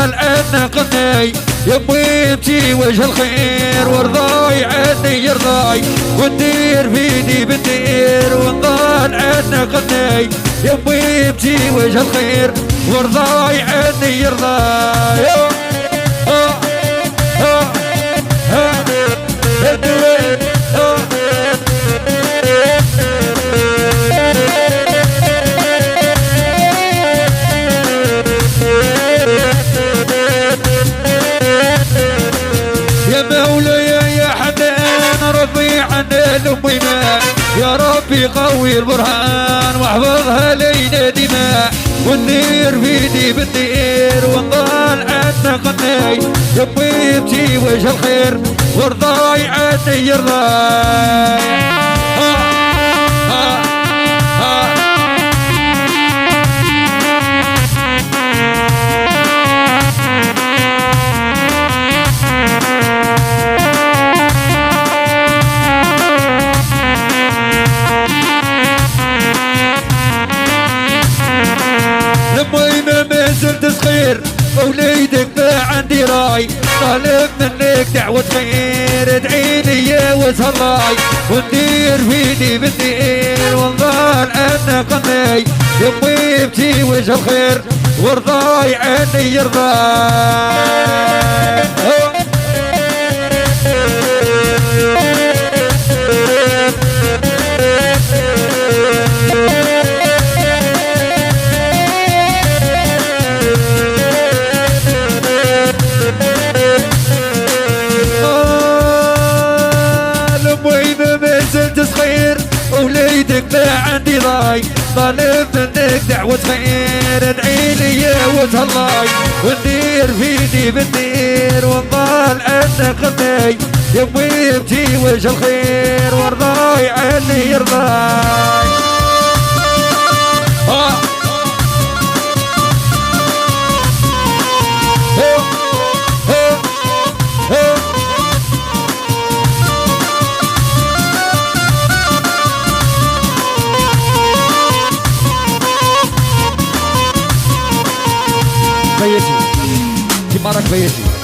وضال عنا قناي يمي يمشي وجه الخير ورضاي عني يرضاي وندير فيني بندير وضال عنا قناي يمي يمشي وجه الخير ورضاي عني يرضاي يا ربي قوي البرهان واحفظها لينا دماء والنير فيدي بالنير ونضال عنا قناي يبي يمشي وجه الخير ورضاي عني يرضاي وليدك ما عندي راي طالب منك دعوة خير ادعيني يا وجه الله وندير فيني بالدير ونضال عنا قناي يمي يبكي وجه الخير ورضاي عني يرضاي وليدك ما عندي ضاي طالب منك دعوة خير ادعيلي يا وجه الله والنير فيني بالنير ونضال عنا قناي يمي يبكي وجه الخير ورضاي عني يرضاي بيتي في مرك بيتي